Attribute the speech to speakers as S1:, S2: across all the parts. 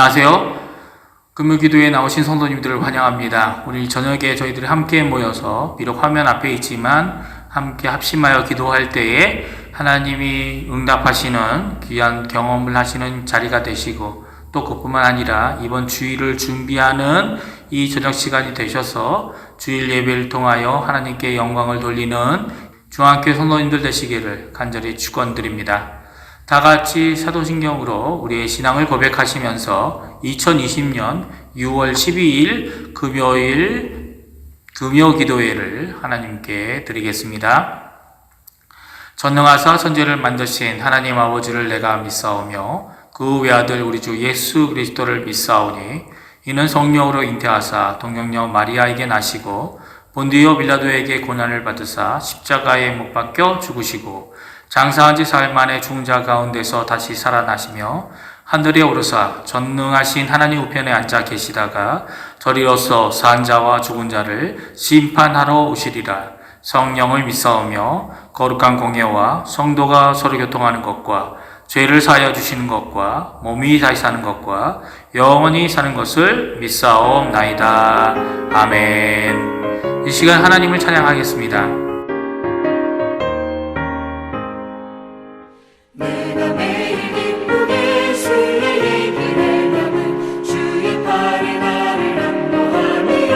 S1: 안녕하세요. 금요기도에 나오신 성도님들을 환영합니다. 오늘 저녁에 저희들이 함께 모여서 비록 화면 앞에 있지만 함께 합심하여 기도할 때에 하나님이 응답하시는 귀한 경험을 하시는 자리가 되시고, 또 그뿐만 아니라 이번 주일을 준비하는 이 저녁 시간이 되셔서 주일 예배를 통하여 하나님께 영광을 돌리는 중앙교회 성도님들 되시기를 간절히 축원드립니다. 다 같이 사도신경으로 우리의 신앙을 고백하시면서 2020년 6월 12일 금요일 금요기도회를 하나님께 드리겠습니다. 전능하사 천지를 만드신 하나님 아버지를 내가 믿사오며 그 외아들 우리 주 예수 그리스도를 믿사오니 이는 성령으로 잉태하사 동정녀 마리아에게 나시고 본디오 빌라도에게 고난을 받으사 십자가에 못 박혀 죽으시고 장사한 지 사흘 만에 죽은 자 가운데서 다시 살아나시며 하늘에 오르사 전능하신 하나님 우편에 앉아 계시다가 저리로서 산 자와 죽은 자를 심판하러 오시리라. 성령을 믿사오며 거룩한 공예와 성도가 서로 교통하는 것과 죄를 사하여 주시는 것과 몸이 다시 사는 것과 영원히 사는 것을 믿사옵나이다. 아멘. 이 시간 하나님을 찬양하겠습니다.
S2: 내가 매일 기쁘게 주의 얘기를 담은 주의 팔에 나를 안보하니요.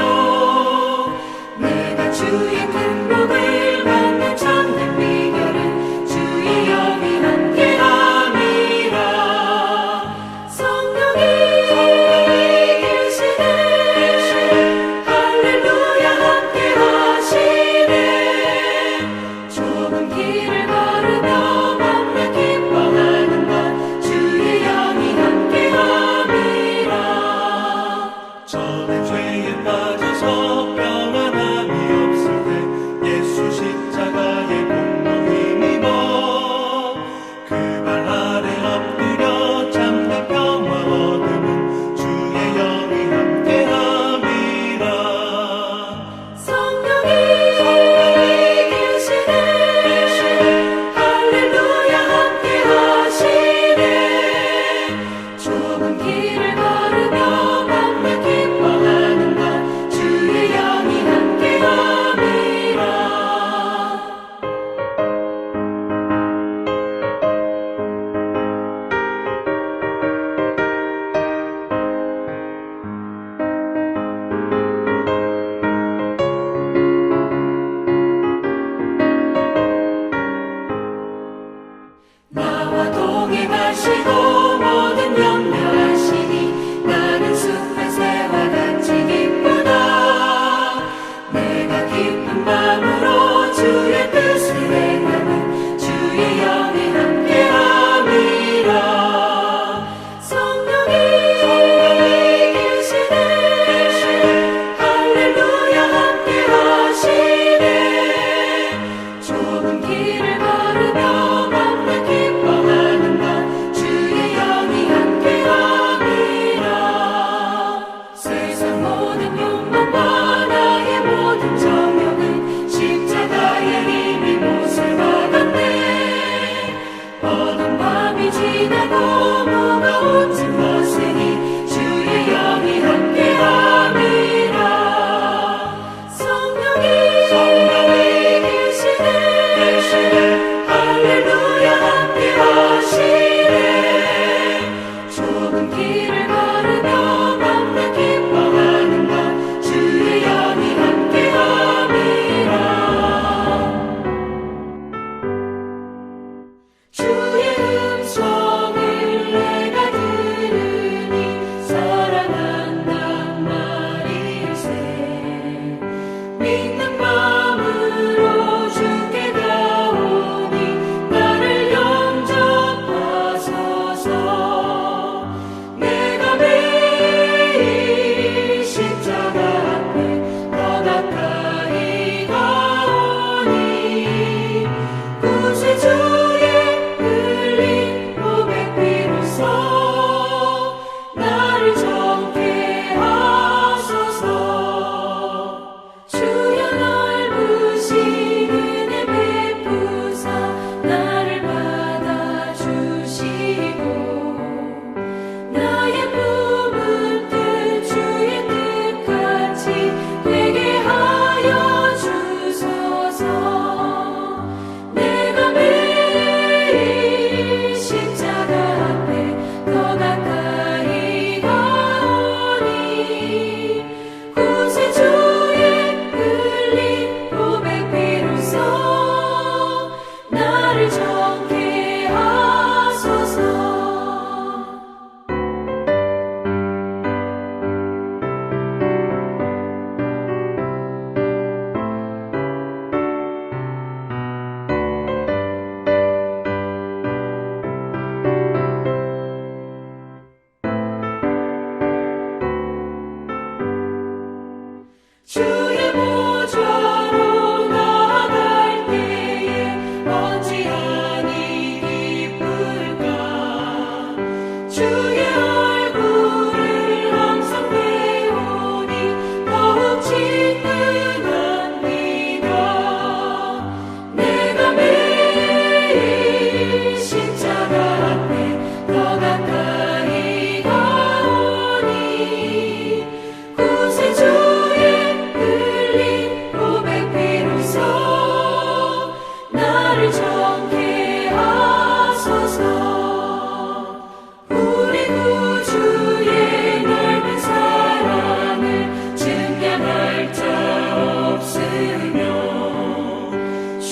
S2: 내가 주의 큰 복을 받는 참된 비결은 주의 영이 함께함이라. 성령이 계시네 할렐루야 함께하시네.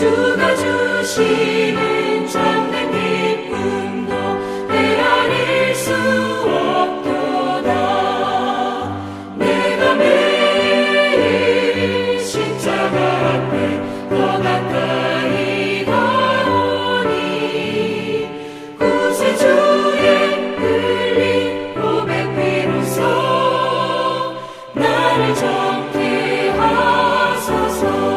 S2: 주가 주시는 참된 기쁨도 헤아릴 수 없도다. 내가 매일 십자가 앞에 더 가까이 가오니 구세주의 흘린 고백 비로소 나를 정케 하소서.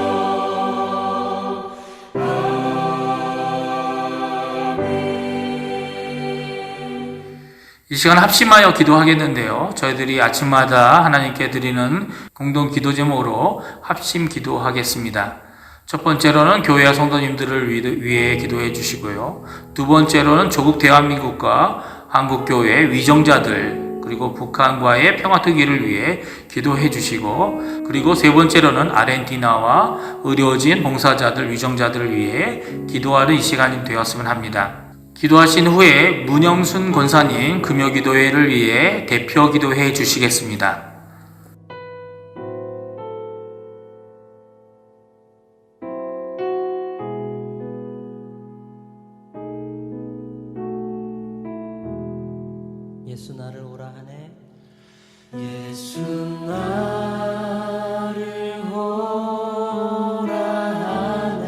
S1: 이 시간 합심하여 기도하겠는데요. 저희들이 아침마다 하나님께 드리는 공동 기도 제목으로 합심 기도하겠습니다. 첫 번째로는 교회와 성도님들을 위해 기도해 주시고요. 두 번째로는 조국 대한민국과 한국교회 위정자들 그리고 북한과의 평화특위를 위해 기도해 주시고, 그리고 세 번째로는 아르헨티나와 의료진, 봉사자들, 위정자들을 위해 기도하는 이 시간이 되었으면 합니다. 기도하신 후에 문영순 권사님 금요기도회를 위해 대표 기도해 주시겠습니다.
S3: 예수 나를 오라 하네.
S2: 예수 나를 오라 하네.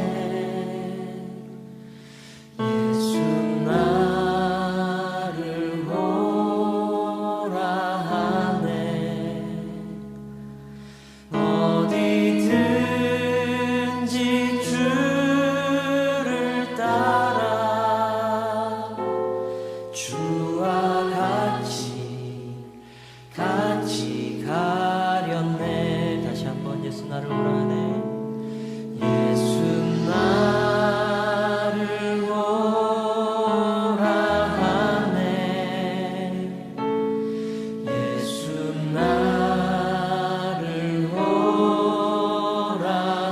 S2: 예수 나를 오라 하네. 어디든지 주를 따라 주와 같이 가렸네.
S3: 다시 한번 예수 나를 오라 하네.
S2: 예수 나를 오라 하네. 예수 나를 오라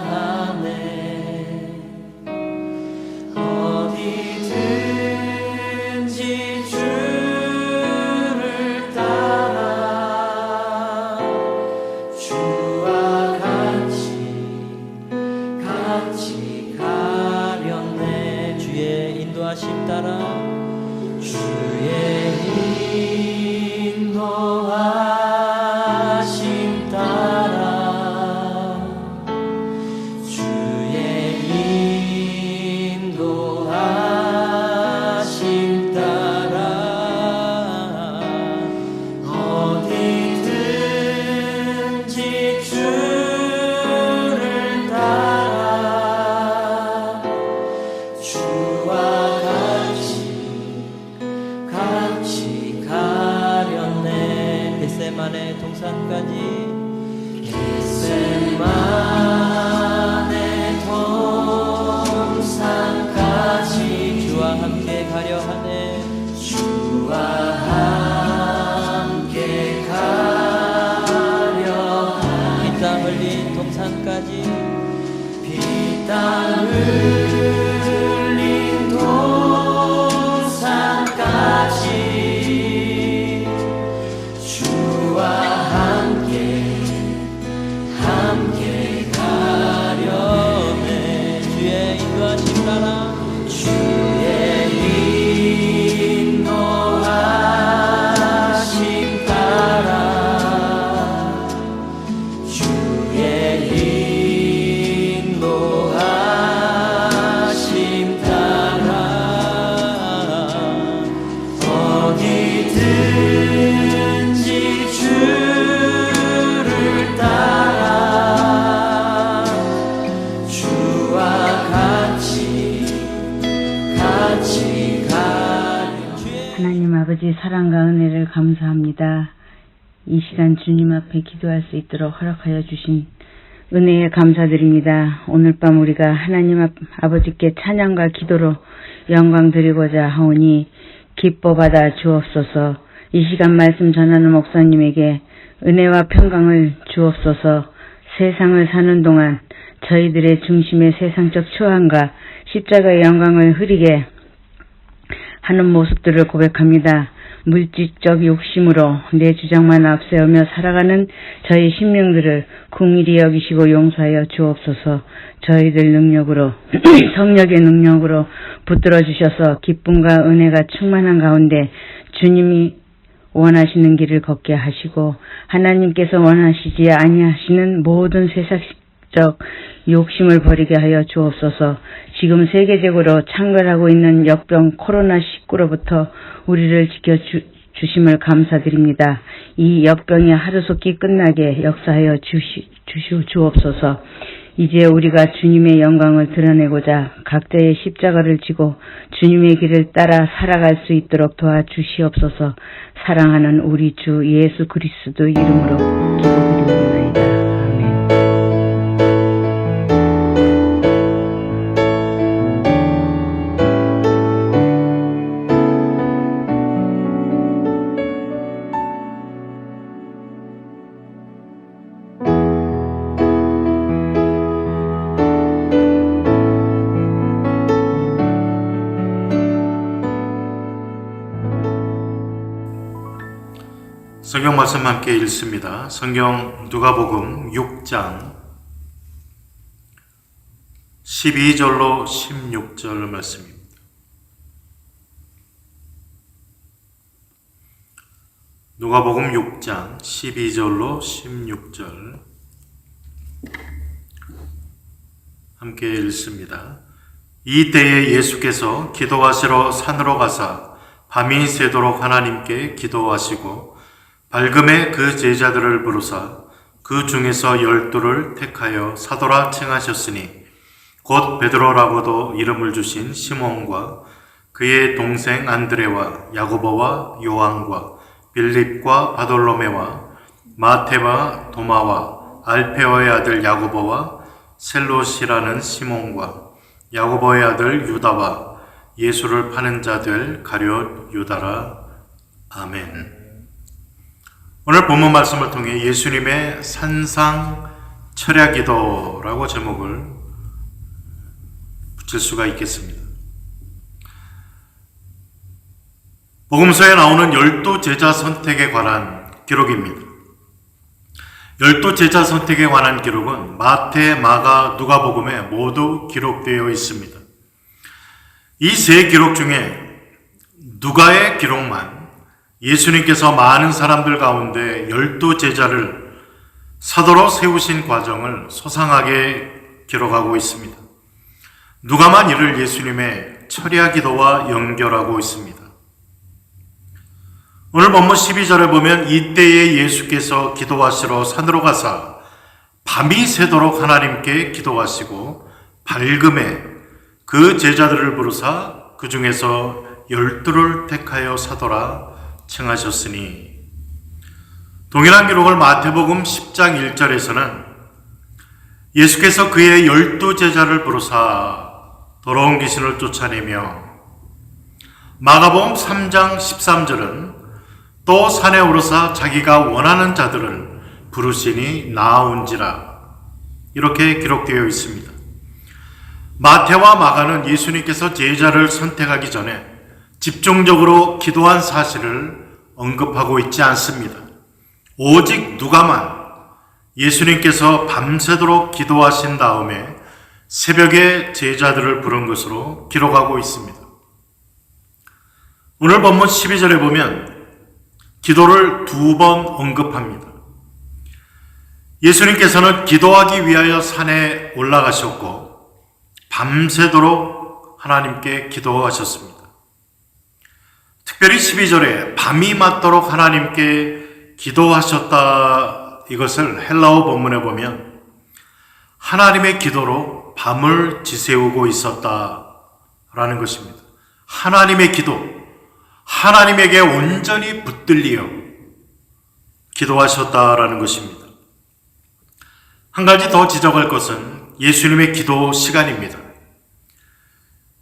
S2: 하네. 어디든지 주를 따라 주와 같이 가렸네.
S3: 주의 인도하심 따라
S2: 주의 인도하심 따라 주의 인도하심 따라 어디든지 주를 따라 주와 같이 가렸네.
S3: 겟세마네 동산까지
S2: 겟세마네 동산까지
S3: 주와 함께 가려 하네.
S2: 주와 함께 가려
S3: 피땀 흘린 동산까지
S2: 피땀 흘린 동산까지 주와 함께 가려네.
S3: 주의 인도하심 따라
S2: 주의 인도하심 따라 주의 인도하심 따라 어디든지 주를 따라 주와 같이 가려.
S4: 하나님 아버지 사랑과 은혜를 감사합니다. 이 시간 주님 앞에 기도할 수 있도록 허락하여 주신 은혜에 감사드립니다. 오늘 밤 우리가 하나님 아버지께 찬양과 기도로 영광 드리고자 하오니 기뻐 받아 주옵소서. 이 시간 말씀 전하는 목사님에게 은혜와 평강을 주옵소서. 세상을 사는 동안 저희들의 중심의 세상적 초안과 십자가의 영광을 흐리게 하는 모습들을 고백합니다. 물질적 욕심으로 내 주장만 앞세우며 살아가는 저희 심령들을 긍휼히 여기시고 용서하여 주옵소서. 저희들 능력으로 성령의 능력으로 붙들어 주셔서 기쁨과 은혜가 충만한 가운데 주님이 원하시는 길을 걷게 하시고 하나님께서 원하시지 아니하시는 모든 세상적 욕심을 버리게 하여 주옵소서. 지금 세계적으로 창궐하고 있는 역병 코로나19로부터 우리를 지켜주심을 감사드립니다. 이 역병이 하루속히 끝나게 역사하여 주옵소서. 이제 우리가 주님의 영광을 드러내고자 각자의 십자가를 지고 주님의 길을 따라 살아갈 수 있도록 도와주시옵소서. 사랑하는 우리 주 예수 그리스도 이름으로 기도드리옵나이다. 아멘.
S5: 성경 말씀 함께 읽습니다. 성경 누가복음 6장 12절로 16절 말씀입니다. 누가복음 6장 12절로 16절 함께 읽습니다. 이때에 예수께서 기도하시러 산으로 가사 밤이 새도록 하나님께 기도하시고 밝음에 그 제자들을 부르사 그 중에서 12를 택하여 사도라 칭하셨으니 곧 베드로라고도 이름을 주신 시몬과 그의 동생 안드레와 야고보와 요한과 빌립과 바돌로메와 마테와 도마와 알페오의 아들 야고보와 셀롯이라는 시몬과 야고보의 아들 유다와 예수를 파는 자들 가룟 유다라. 아멘. 오늘 본문 말씀을 통해 예수님의 산상 철야기도라고 제목을 붙일 수가 있겠습니다. 복음서에 나오는 12제자 선택에 관한 기록입니다. 12제자 선택에 관한 기록은 마태, 마가, 누가복음에 모두 기록되어 있습니다. 이 세 기록 중에 누가의 기록만 예수님께서 많은 사람들 가운데 12제자를 사도로 세우신 과정을 소상하게 기록하고 있습니다. 누가만 이를 예수님의 철야기도와 연결하고 있습니다. 오늘 본문 12절에 보면 이때에 예수께서 기도하시러 산으로 가사 밤이 새도록 하나님께 기도하시고 밝음에 그 제자들을 부르사 그 중에서 12를 택하여 사도라 칭하셨으니, 동일한 기록을 마태복음 10장 1절에서는 예수께서 그의 12제자를 부르사 더러운 귀신을 쫓아내며, 마가복음 3장 13절은 또 산에 오르사 자기가 원하는 자들을 부르시니 나아온지라 이렇게 기록되어 있습니다. 마태와 마가는 예수님께서 제자를 선택하기 전에 집중적으로 기도한 사실을 언급하고 있지 않습니다. 오직 누가만 예수님께서 밤새도록 기도하신 다음에 새벽에 제자들을 부른 것으로 기록하고 있습니다. 오늘 본문 12절에 보면 기도를 2번 언급합니다. 예수님께서는 기도하기 위하여 산에 올라가셨고 밤새도록 하나님께 기도하셨습니다. 특별히 12절에 밤이 맞도록 하나님께 기도하셨다, 이것을 헬라어 본문에 보면 하나님의 기도로 밤을 지새우고 있었다라는 것입니다. 하나님의 기도, 하나님에게 온전히 붙들리어 기도하셨다라는 것입니다. 한 가지 더 지적할 것은 예수님의 기도 시간입니다.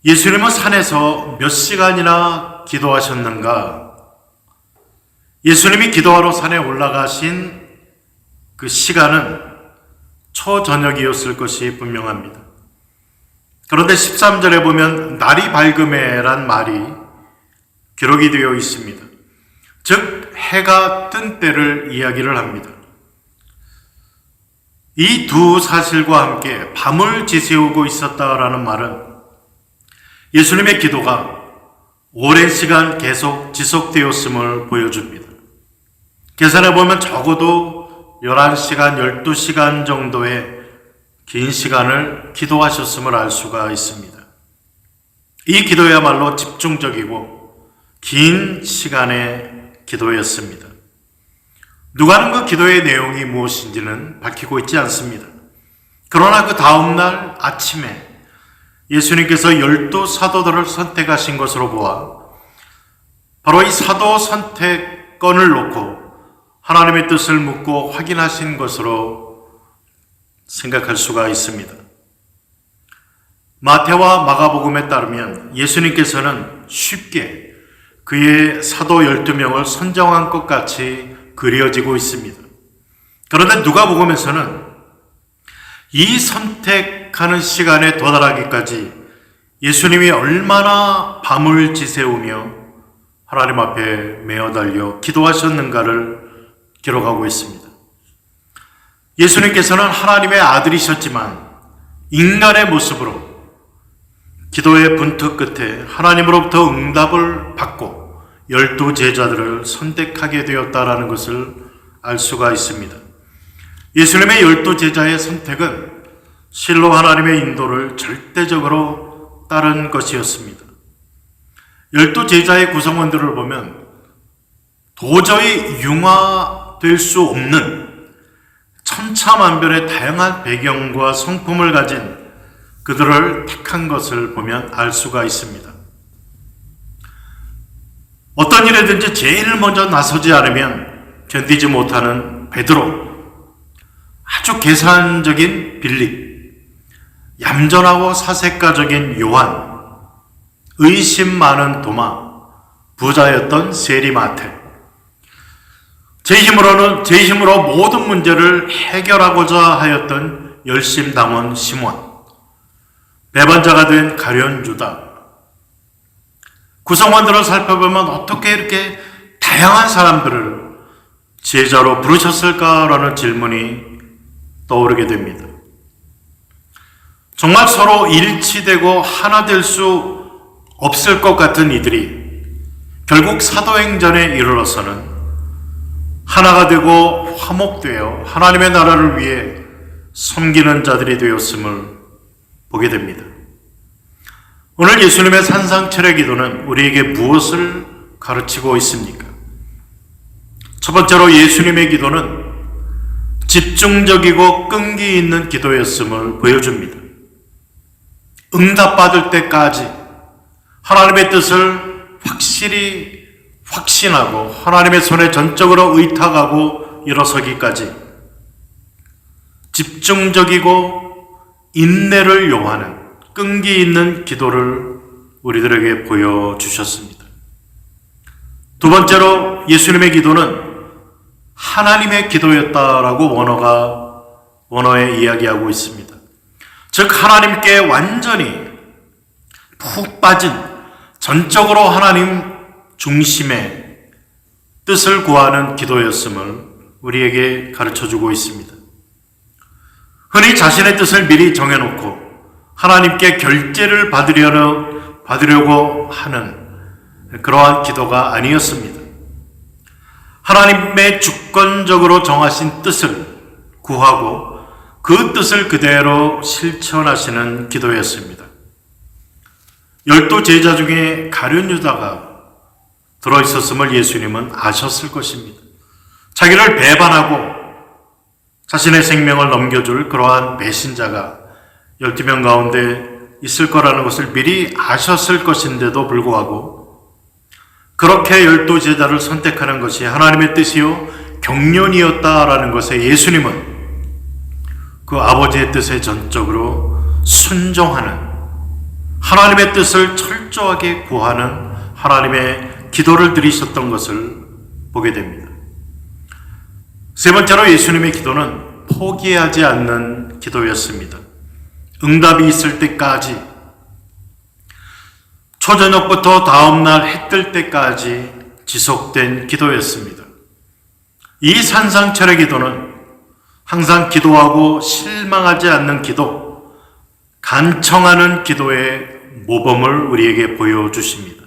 S5: 예수님은 산에서 몇 시간이나 기도하셨는가? 예수님이 기도하러 산에 올라가신 그 시간은 초저녁이었을 것이 분명합니다. 그런데 13절에 보면 날이 밝음에란 말이 기록이 되어 있습니다. 즉 해가 뜬 때를 이야기를 합니다. 이 두 사실과 함께 밤을 지새우고 있었다라는 말은 예수님의 기도가 오랜 시간 계속 지속되었음을 보여줍니다. 계산해 보면 적어도 11시간, 12시간 정도의 긴 시간을 기도하셨음을 알 수가 있습니다. 이 기도야말로 집중적이고 긴 시간의 기도였습니다. 누가는 그 기도의 내용이 무엇인지는 밝히고 있지 않습니다. 그러나 그 다음날 아침에 예수님께서 12사도들을 선택하신 것으로 보아 바로 이 사도 선택권을 놓고 하나님의 뜻을 묻고 확인하신 것으로 생각할 수가 있습니다. 마태와 마가복음에 따르면 예수님께서는 쉽게 그의 사도 12명을 선정한 것 같이 그려지고 있습니다. 그런데 누가복음에서는 이 선택하는 시간에 도달하기까지 예수님이 얼마나 밤을 지새우며 하나님 앞에 메어 달려 기도하셨는가를 기록하고 있습니다. 예수님께서는 하나님의 아들이셨지만 인간의 모습으로 기도의 분투 끝에 하나님으로부터 응답을 받고 12제자들을 선택하게 되었다라는 것을 알 수가 있습니다. 예수님의 12제자의 선택은 실로 하나님의 인도를 절대적으로 따른 것이었습니다. 12제자의 구성원들을 보면 도저히 융화될 수 없는 천차만별의 다양한 배경과 성품을 가진 그들을 택한 것을 보면 알 수가 있습니다. 어떤 일에든지 제일 먼저 나서지 않으면 견디지 못하는 베드로, 아주 계산적인 빌립, 얌전하고 사색가적인 요한, 의심 많은 도마, 부자였던 세리마테, 제 힘으로 모든 문제를 해결하고자 하였던 열심당원 시몬, 배반자가 된 가룟 유다, 구성원들을 살펴보면 어떻게 이렇게 다양한 사람들을 제자로 부르셨을까라는 질문이 떠오르게 됩니다. 정말 서로 일치되고 하나 될 수 없을 것 같은 이들이 결국 사도행전에 이르러서는 하나가 되고 화목되어 하나님의 나라를 위해 섬기는 자들이 되었음을 보게 됩니다. 오늘 예수님의 산상철의 기도는 우리에게 무엇을 가르치고 있습니까? 첫 번째로 예수님의 기도는 집중적이고 끈기 있는 기도였음을 보여줍니다. 응답받을 때까지 하나님의 뜻을 확실히 확신하고 하나님의 손에 전적으로 의탁하고 일어서기까지 집중적이고 인내를 요하는 끈기 있는 기도를 우리들에게 보여주셨습니다. 두 번째로 예수님의 기도는 하나님의 기도였다라고 원어에 이야기하고 있습니다. 즉 하나님께 완전히 푹 빠진 전적으로 하나님 중심의 뜻을 구하는 기도였음을 우리에게 가르쳐주고 있습니다. 흔히 자신의 뜻을 미리 정해놓고 하나님께 결제를 받으려고 하는 그러한 기도가 아니었습니다. 하나님의 주권적으로 정하신 뜻을 구하고 그 뜻을 그대로 실천하시는 기도였습니다. 12제자 중에 가룟 유다가 들어있었음을 예수님은 아셨을 것입니다. 자기를 배반하고 자신의 생명을 넘겨줄 그러한 배신자가 12명 가운데 있을 거라는 것을 미리 아셨을 것인데도 불구하고 그렇게 12제자를 선택하는 것이 하나님의 뜻이요 경륜이었다라는 것에 예수님은 그 아버지의 뜻에 전적으로 순종하는 하나님의 뜻을 철저하게 구하는 하나님의 기도를 드리셨던 것을 보게 됩니다. 세 번째로 예수님의 기도는 포기하지 않는 기도였습니다. 응답이 있을 때까지 초저녁부터 다음날 해 뜰 때까지 지속된 기도였습니다. 이 산상철의 기도는 항상 기도하고 실망하지 않는 기도, 간청하는 기도의 모범을 우리에게 보여주십니다.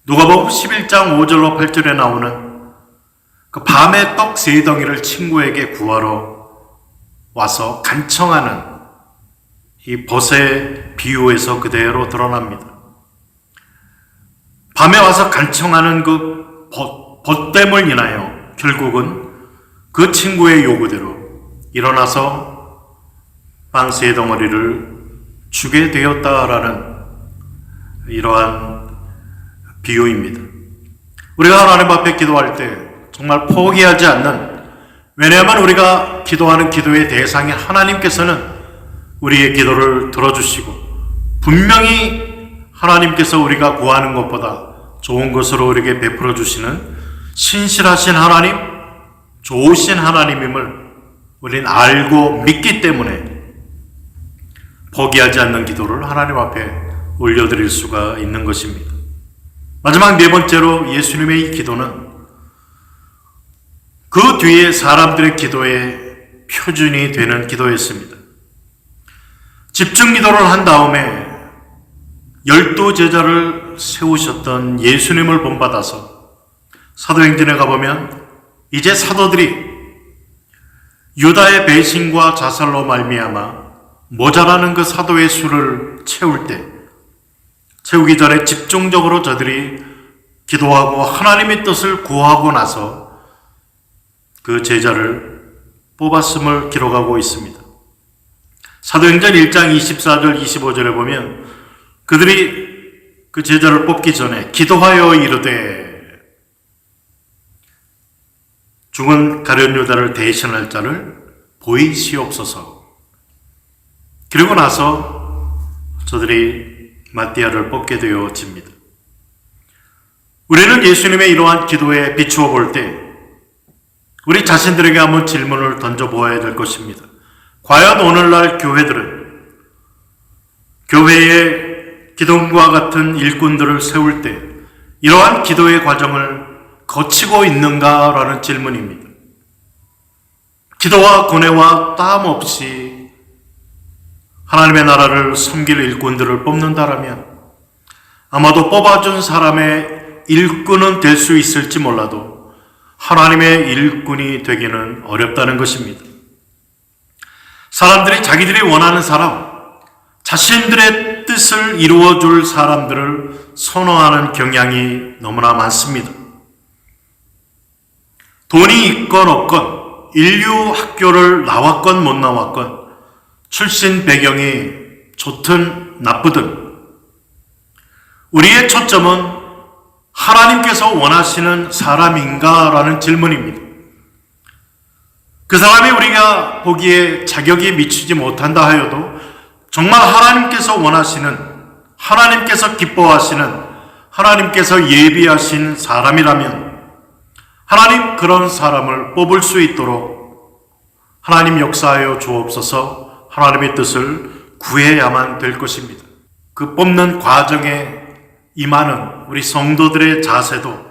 S5: 누가복음 11장 5절로 8절에 나오는 그 밤에 떡 3덩이를 친구에게 구하러 와서 간청하는 이 벗의 비유에서 그대로 드러납니다. 밤에 와서 간청하는 그 벗됨을 인하여 결국은 그 친구의 요구대로 일어나서 빵 3덩어리를 주게 되었다라는 이러한 비유입니다. 우리가 하나님 앞에 기도할 때 정말 포기하지 않는, 왜냐하면 우리가 기도하는 기도의 대상인 하나님께서는 우리의 기도를 들어주시고 분명히 하나님께서 우리가 구하는 것보다 좋은 것으로 우리에게 베풀어 주시는 신실하신 하나님, 좋으신 하나님임을 우리는 알고 믿기 때문에 포기하지 않는 기도를 하나님 앞에 올려드릴 수가 있는 것입니다. 마지막 4번째로 예수님의 이 기도는 그 뒤에 사람들의 기도의 표준이 되는 기도였습니다. 집중 기도를 한 다음에 12제자를 세우셨던 예수님을 본받아서 사도행전에 가보면 이제 사도들이 유다의 배신과 자살로 말미암아 모자라는 그 사도의 수를 채우기 전에 집중적으로 저들이 기도하고 하나님의 뜻을 구하고 나서 그 제자를 뽑았음을 기록하고 있습니다. 사도행전 1장 24절 25절에 보면 그들이 그 제자를 뽑기 전에 기도하여 이르되 죽은 가룟 유다를 대신할 자를 보이시옵소서. 그리고 나서 저들이 마띠아를 뽑게 되어집니다. 우리는 예수님의 이러한 기도에 비추어 볼 때 우리 자신들에게 한번 질문을 던져보아야 될 것입니다. 과연 오늘날 교회들은 교회의 기도과 같은 일꾼들을 세울 때 이러한 기도의 과정을 거치고 있는가라는 질문입니다. 기도와 고뇌와 땀 없이 하나님의 나라를 섬길 일꾼들을 뽑는다라면 아마도 뽑아준 사람의 일꾼은 될 수 있을지 몰라도 하나님의 일꾼이 되기는 어렵다는 것입니다. 사람들이 자기들이 원하는 사람, 자신들의 뜻을 이루어줄 사람들을 선호하는 경향이 너무나 많습니다. 돈이 있건 없건, 인류 학교를 나왔건 못 나왔건, 출신 배경이 좋든 나쁘든 우리의 초점은 하나님께서 원하시는 사람인가라는 질문입니다. 그 사람이 우리가 보기에 자격이 미치지 못한다 하여도 정말 하나님께서 원하시는, 하나님께서 기뻐하시는, 하나님께서 예비하신 사람이라면 하나님 그런 사람을 뽑을 수 있도록 하나님 역사하여 주옵소서. 하나님의 뜻을 구해야만 될 것입니다. 그 뽑는 과정에 임하는 우리 성도들의 자세도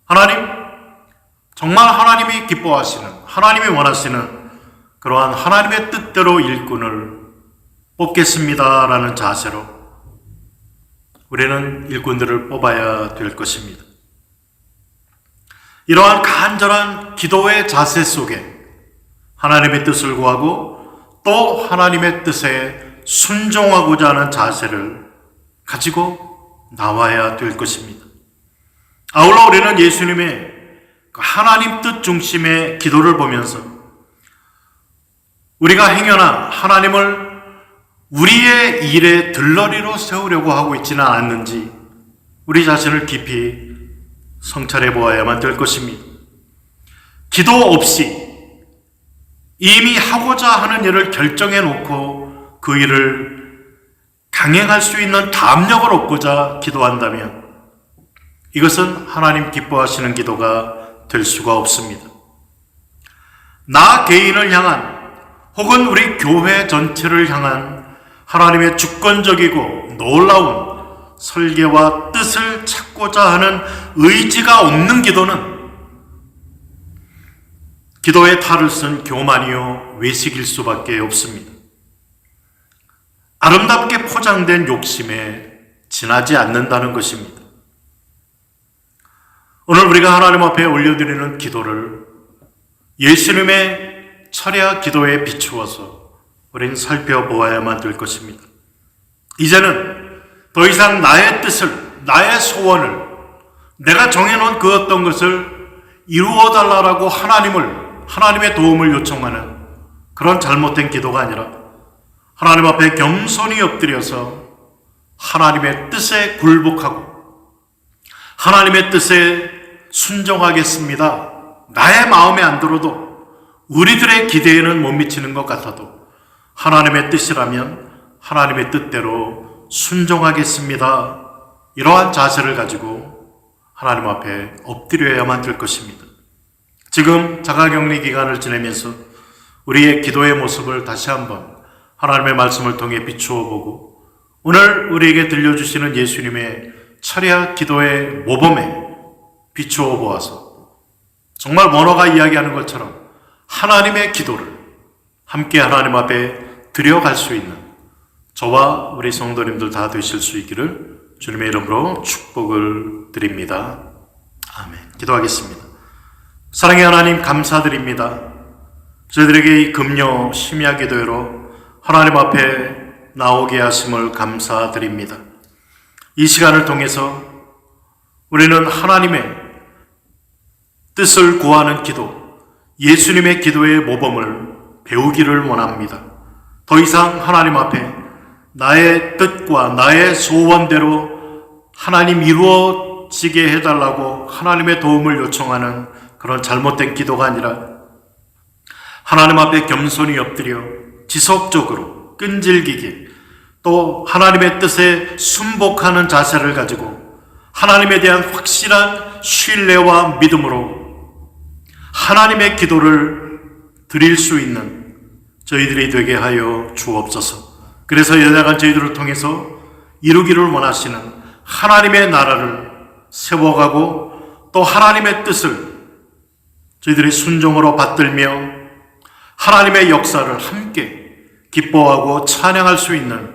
S5: 하나님, 정말 하나님이 기뻐하시는, 하나님이 원하시는 그러한 하나님의 뜻대로 일꾼을 뽑겠습니다라는 자세로 우리는 일꾼들을 뽑아야 될 것입니다. 이러한 간절한 기도의 자세 속에 하나님의 뜻을 구하고 또 하나님의 뜻에 순종하고자 하는 자세를 가지고 나와야 될 것입니다. 아울러 우리는 예수님의 하나님 뜻 중심의 기도를 보면서 우리가 행여나 하나님을 우리의 일의 들러리로 세우려고 하고 있지는 않는지 우리 자신을 깊이 성찰해 보아야만 될 것입니다. 기도 없이 이미 하고자 하는 일을 결정해 놓고 그 일을 강행할 수 있는 담력을 얻고자 기도한다면 이것은 하나님 기뻐하시는 기도가 될 수가 없습니다. 나 개인을 향한 혹은 우리 교회 전체를 향한 하나님의 주권적이고 놀라운 설계와 뜻을 찾고자 하는 의지가 없는 기도는 기도의 탈을 쓴 교만이요 외식일 수밖에 없습니다. 아름답게 포장된 욕심에 지나지 않는다는 것입니다. 오늘 우리가 하나님 앞에 올려드리는 기도를 예수님의 철야 기도에 비추어서 우리는 살펴보아야만 될 것입니다. 이제는 더 이상 나의 뜻을, 나의 소원을, 내가 정해놓은 그 어떤 것을 이루어달라고 하나님의 도움을 요청하는 그런 잘못된 기도가 아니라 하나님 앞에 겸손히 엎드려서 하나님의 뜻에 굴복하고 하나님의 뜻에 순종하겠습니다. 나의 마음에 안 들어도 우리들의 기대에는 못 미치는 것 같아도 하나님의 뜻이라면 하나님의 뜻대로 순종하겠습니다. 이러한 자세를 가지고 하나님 앞에 엎드려야만 될 것입니다. 지금 자가격리 기간을 지내면서 우리의 기도의 모습을 다시 한번 하나님의 말씀을 통해 비추어 보고 오늘 우리에게 들려주시는 예수님의 철야 기도의 모범에 비추어 보아서 정말 원어가 이야기하는 것처럼 하나님의 기도를 함께 하나님 앞에 드려갈 수 있는 저와 우리 성도님들 다 되실 수 있기를 주님의 이름으로 축복을 드립니다. 아멘. 기도하겠습니다. 사랑의 하나님 감사드립니다. 저희들에게 이 금요 심야 기도회로 하나님 앞에 나오게 하심을 감사드립니다. 이 시간을 통해서 우리는 하나님의 뜻을 구하는 기도, 예수님의 기도의 모범을 배우기를 원합니다. 더 이상 하나님 앞에 나의 뜻과 나의 소원대로 하나님 이루어지게 해달라고 하나님의 도움을 요청하는 그런 잘못된 기도가 아니라 하나님 앞에 겸손히 엎드려 지속적으로 끈질기게 또 하나님의 뜻에 순복하는 자세를 가지고 하나님에 대한 확실한 신뢰와 믿음으로 하나님의 기도를 드릴 수 있는 저희들이 되게 하여 주옵소서. 그래서 연약한 저희들을 통해서 이루기를 원하시는 하나님의 나라를 세워가고 또 하나님의 뜻을 저희들이 순종으로 받들며 하나님의 역사를 함께 기뻐하고 찬양할 수 있는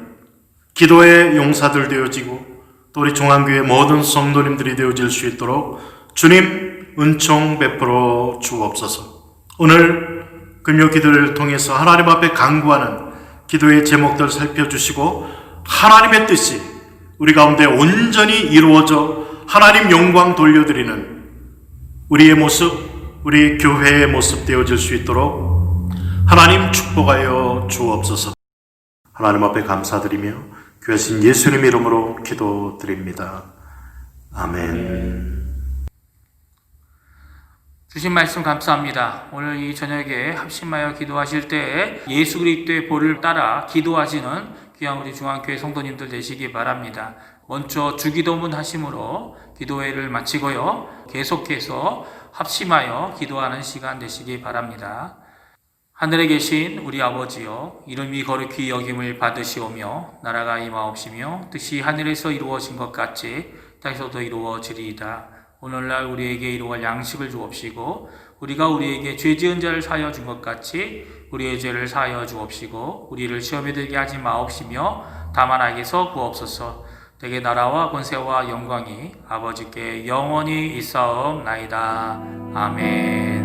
S5: 기도의 용사들 되어지고 또 우리 중앙교회 모든 성도님들이 되어질 수 있도록 주님 은총 베풀어 주옵소서. 오늘 금요 기도를 통해서 하나님 앞에 간구하는 기도의 제목들 살펴주시고 하나님의 뜻이 우리 가운데 온전히 이루어져 하나님 영광 돌려드리는 우리의 모습, 우리 교회의 모습 되어질 수 있도록 하나님 축복하여 주옵소서. 하나님 앞에 감사드리며 귀하신 예수님 이름으로 기도드립니다. 아멘.
S1: 주신 말씀 감사합니다. 오늘 이 저녁에 합심하여 기도하실 때 예수 그리스도의 보를 따라 기도하시는 귀한 우리 중앙교회 성도님들 되시기 바랍니다. 먼저 주기도문 하심으로 기도회를 마치고요. 계속해서 합심하여 기도하는 시간 되시기 바랍니다. 하늘에 계신 우리 아버지여, 이름이 거룩히 여김을 받으시오며 나라가 임하옵시며 뜻이 하늘에서 이루어진 것 같이 땅에서도 이루어지리이다. 오늘날 우리에게 이루어갈 양식을 주옵시고 우리가 우리에게 죄 지은 자를 사하여 준 것 같이 우리의 죄를 사하여 주옵시고 우리를 시험에 들게 하지 마옵시며 다만 악에서 구옵소서. 대개 나라와 권세와 영광이 아버지께 영원히 있사옵나이다. 아멘.